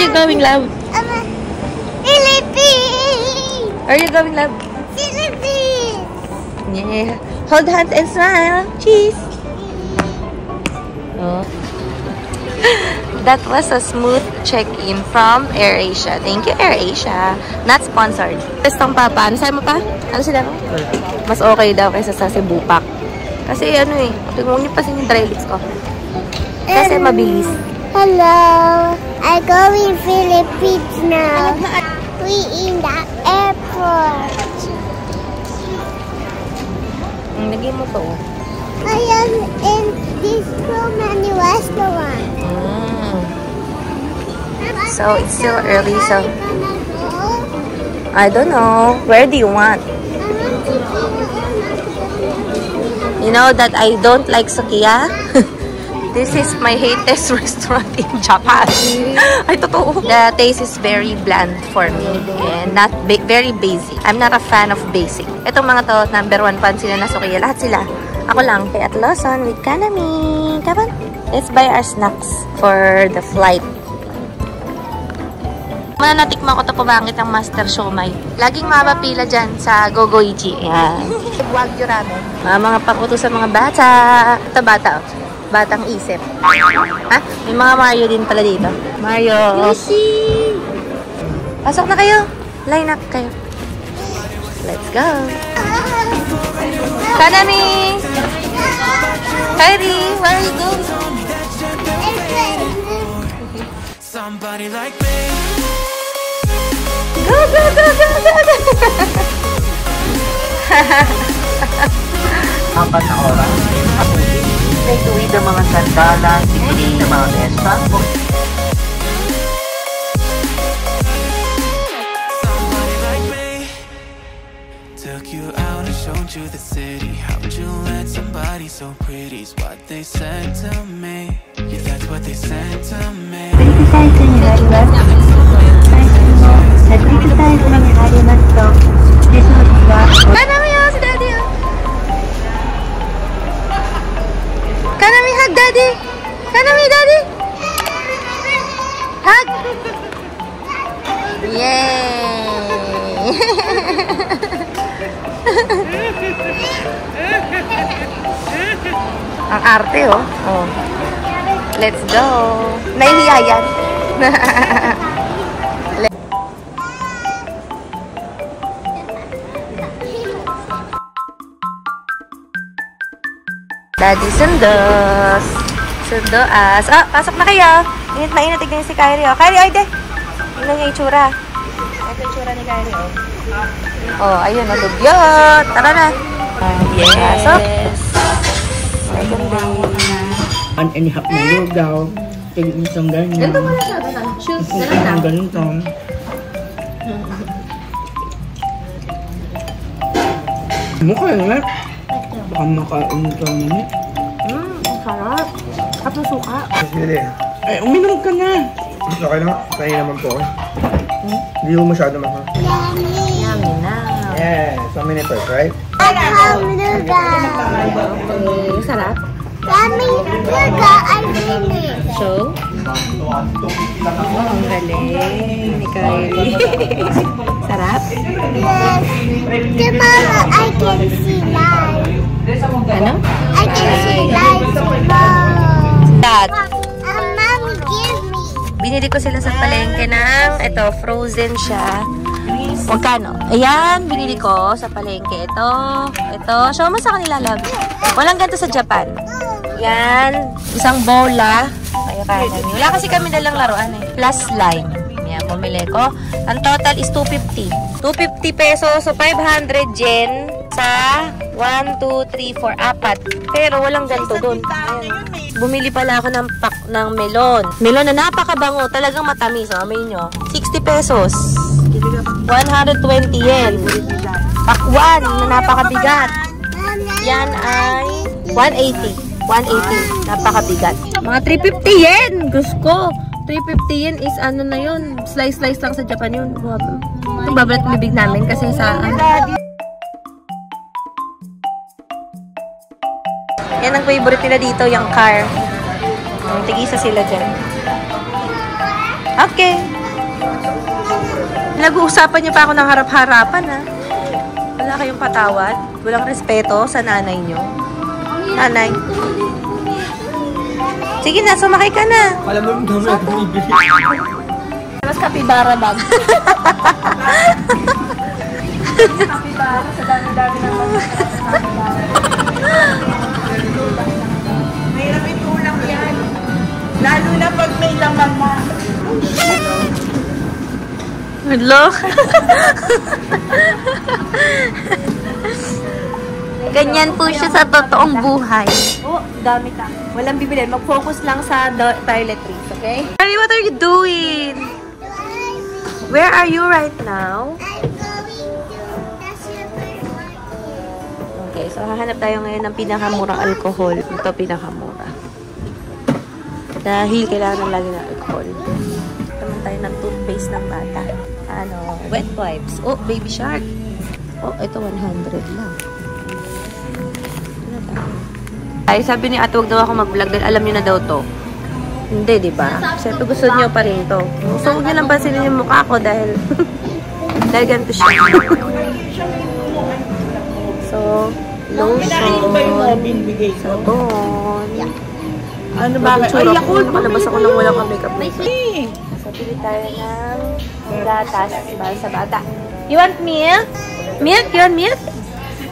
you going, love? Philippines! Where are you going, love? Philippines! Yeah. Hold hands and smile. Cheese. Oh. That was a smooth check-in from AirAsia. Thank you, AirAsia. Not sponsored. Testong papa. Ano sa'yo mo pa? Ano sila mo? Mas okay daw kaysa sa Cebu Pack. Kasi ano eh. Tingnan niyo pa yung dry lips ko. Kasi mabilis. Hello. I go in Philippines now. We in the airport. Lagyan mo to. I am in this so many restaurants. So, it's still early, so I don't know. Where do you want? You know that I don't like Sukiya? This is my hatest restaurant in Japan. Ay, totoo. The taste is very bland for me and not very basic. I'm not a fan of basic. Itong mga to, #1 fan sila na Sukiya. Lahat sila. Ako lang. At Lawson with Kanami. Come on. Let's buy our snacks for the flight. Muna natikman ko ito pabangit ang Master Siomai. Laging mapapila dyan sa Gogoichi. Ayan. Wagyu ramen. Mga pakuto sa mga bata. Ito bata. Batang isip. Ha? May mga Mario din pala dito. Mario. Yoshi! Pasok na kayo. Line up kayo. Let's go. Kanami! Kyrie, where are you going? Somebody like me. Go, go, go, go, go, go! Apat na oras. May tuwid ang mga sandalan, sipiling ng mga mesa. Somebody like me took you out and showed you the city. How'd you let somebody so pretty's what they said to me? Yeah, that's what they said to me. サイズになります。サイズの立体サイズに入りますと、手相は。Kanami, si Daddy. Kanami, hug Daddy. Kanami, Daddy. Hug. Yay. Ang arte, oh. Oh. Let's go. Nahihiya yan. Daddy sundos. Sundoas. Ah, pasok na kayo. Init na init. Tignan si Kyrie, oh. Kyrie, oide. Tignan niya yung itsura. Ito yung itsura ni Kyrie, oh. Oh, ayun, nalugyot. Tara na. Yes. Pasok. An and half na lugaw. Tigit mo siyang ganyan. Ganito mo na siya. Shoes. Ganito. Ganito. Mukha nga. Baka makain ka naman. Ang sarap. At masuka. Really? Ay, uminom ka na. Okay lang. Kain naman po. Hindi ko masyado mahal. Yummy na. Yeah, so many first, right? Okay. Sarap. Yummy lugaw, I finished. So? Oh, ang galing ni Kylie. Sarap? Yes. Tomorrow I can see live. Ano? I can see live tomorrow. Dad. Mommy, give me. Binili ko sila sa palengke ng, ito, frozen siya. Magkano? Ayan, binili ko sa palengke. Ito. Show mo sa kanila, love. Walang ganito sa Japan. Yan, isang bola. Kaya kanan. Wala kasi kami dalang laruan eh. Plus lime. Yan, bumili ko. Ang total is 250. 250 pesos. So, 500 yen sa 1, 2, 3, 4, 4. Pero walang ganito dun. Ayan. Bumili pala ako ng pack ng melon. Melon na napakabango. Talagang matamis. O, amoy nyo. 60 pesos. 120 yen. Pack 1 na napakabigat. Yan ay 180. 180. Napakabigat. Mga 350 yen. Gusto ko. 350 yen is ano na yun. Slice-slice lang sa Japan yun. Itong babalat bibig namin kasi sa yan ang favorite nila dito, yung car. Tigisa sila dyan. Okay. Nag-uusapan niyo pa ako ng harap-harapan, ha? Wala kayong patawad? Walang respeto sa nanay niyo? Nanay? Sige na, sumakay ka na. Alam mo yung dami na bumibili. Mas kapibara bag. Kapibara, sa dami-dami naman. Mahirap itulang yan. Lalo na pag may laman na. Hello? Ganyan po siya sa totoong buhay. Oh, dami ka. Walang bibili. Mag-focus lang sa toiletries, okay? Harry, what are you doing? Where are you right now? I'm going to the supermarket. Okay, so hahanap tayo ngayon ng pinakamurang alcohol. Ito pinakamura. Dahil kailangan lagi ng alcohol. Naman tayo ng toothpaste ng bata. Ano, wet wipes. Oh, baby shark. Oh, ito 100 lang. Ay, sabi ni ate, huwag daw ako mag-vlog dahil alam niyo na daw to. Hindi, di ba? Siyempre gusto niyo pa rin to. So, huwag niyo lang pansinin yung mukha ko dahil dahil ganito siya. So, lotion, sabon. Ano ba? Ay, ako! Nakalabas ako ng walang makeup na ito. So, pili tayo ng gatas para sa bata. You want milk? Milk? You want milk?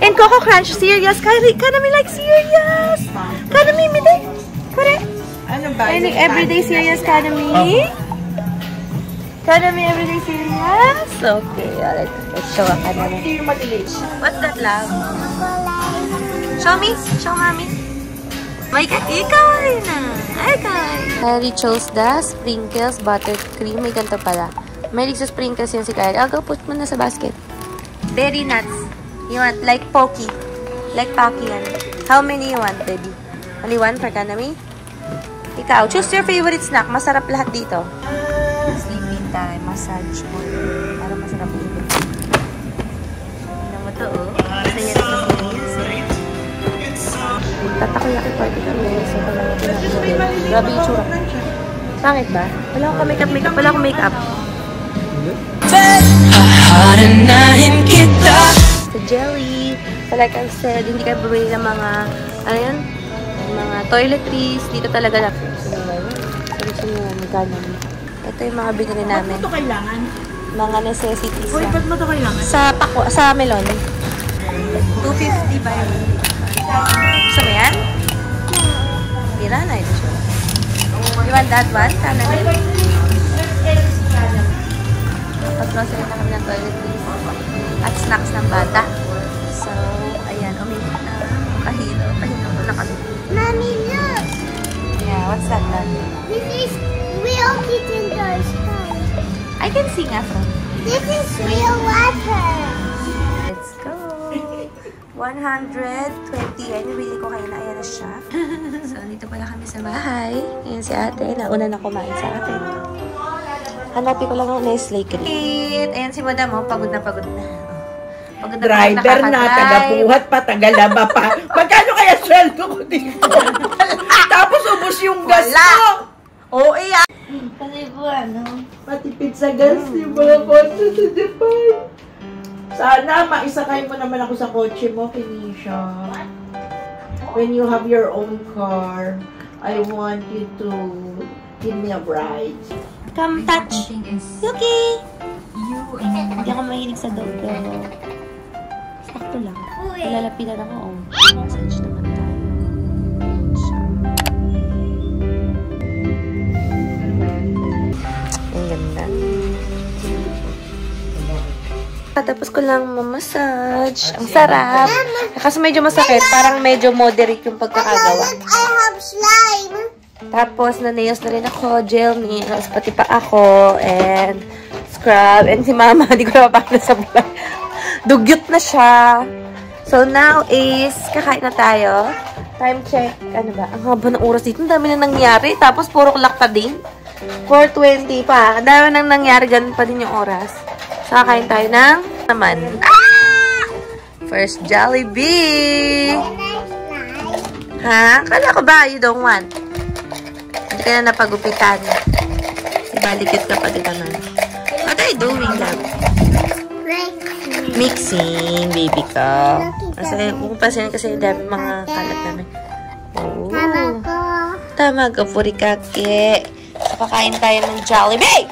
And Coco Crunch, serious? Kanami like serious? Kanami, mide? Kore? Ano ba? I like everyday serious, Kanami? Kanami, everyday serious? Okay, alright. Let's show ka naman. Hindi yung malilis. What's that, love? Show me. Show mommy. May ikaw rin na. Harry chose the sprinkles buttercream. May ganito pala. May sa sprinkles yan si Kylie. I'll go put mo na sa basket. Berry nuts. You want like Pocky. Like Pocky yan. How many you want, baby? Only one for Kanami? Ikaw, choose your favorite snack. Masarap lahat dito. Sleeping time. Massage mo. Para masarap ulo. Ano mo to, oh? Masaya na sa series, eh. Tatakoyaki party kami. So, wala ko pinag-model. Grabe yung tsura. Pangit ba? Wala akong makeup. Wala akong makeup. The jelly. So, like I said, hindi kayo bumili ng mga, ano yun? Mga toiletries. Dito talaga na. Sorry, magkano. Ito yung mga binili namin. Ba't mo ito kailangan? Mga necessities Uy, lang. ba't mo ito kailangan? Sa melon. 250 ba yun? Gusto mo yan? Tira na ito siya. You want that one? Kana na. Pag-grocery na kami ng toiletries at snacks ng bata. So, ayan. Umikot na. Kahilo. Pahilo ko na kami. Mommy, look. Yeah, what's that, Dad? This is real kitten doors. I can sing after. This is real water. Let's go. 120 yan. Nabili ko kayo na. Ayan na siya. So, dito pala kami sa bahay. Ayan si ate. Nauna na kumain sa akin. Hanapin ko lang ang Nestle Cream. Ayan si madam. Oh, pagod na pagod na. Pagod na Driver na, taga-buhat pa, taga-laba pa. Magkano kaya sweldo ko dito? Tapos ubos yung gas ko. Oo, iya. Kasi po ano? Matipid sa gas yung mga kotse sa Japan. Sana maisakay mo naman ako sa kotse mo, Kenisha. When you have your own car, I want you to give me a ride. Come touch. Yuki! Hindi ako mahilig sa dog. Sakto lang. Lalapitan ako. Oh. Massage naman tayo. Ang ganda. Tapos ko lang mamassage. Ang sarap. Kasi medyo masakit. Parang medyo moderate yung pagkakagawa. I have slime. Tapos, na-nails na rin ako. Gel nails. Pati pa ako. And scrub. And si mama, hindi ko na mapakita sa vlog. Dugyot na siya. So, now is, kakain na tayo. Time check. Ano ba? Ang haba ng oras dito. Ang dami na nangyari. Tapos, puro clock pa din. 4:20 pa. Ang dami nang nangyari. Ganun pa din yung oras. So, kakain tayo ng naman. Ah! First Jollibee. Ha? Kala ko ba you don't want? Hindi ka na napagupitan. Ibalikit ka pa din naman. What are you doing, love? Mixing, baby ko. Kasi, pupasin kasi dami mga kalat namin. Oh. Tama ka, purikake. So, kakain tayo ng Jollibee!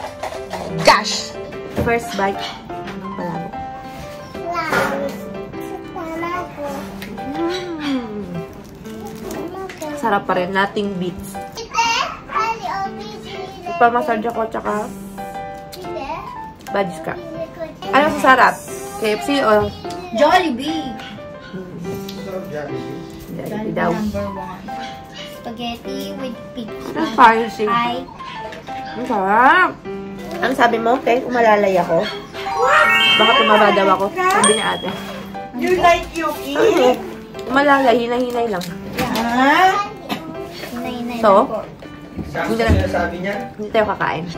Gosh! First bite. Anong palabo? Sarap pa rin. Nothing beats. Pamassage ako, tsaka badis ka. Ano sa sarap? KFC o? Jollibee. Jollibee daw. Number 1. Spaghetti with pizza. Ano spicy? Hi. Ang sarap. Ano sabi mo? Okay, umalalay ako. Baka tumaba daw ako. Sabi ni ate. You like Yuki? Umalalay, hinay-hinay lang. Ha? Hinay-hinay So? lang po. Hindi lang. Sabi niya? Hindi tayo kakain.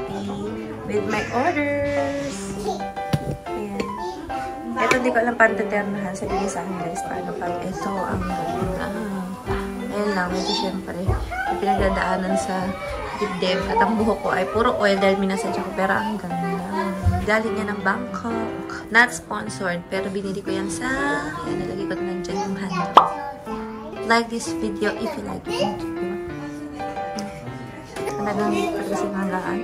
With my orders. Ayan. Ito hindi ko alam paano determinahan. Sabi niya sa akin guys, paano pag ito ang ganda. Ayan lang, medyo syempre. May pinagdadaanan sa dibdib. At ang buhok ko ay puro oil dahil minasage ako. Pero ang ganda. Galing niya ng Bangkok. Not sponsored, pero binili ko yan sa... Ayan, nalagay ko na dyan yung handle. Like this video if you like it. Talagang pagkasing hanggaan.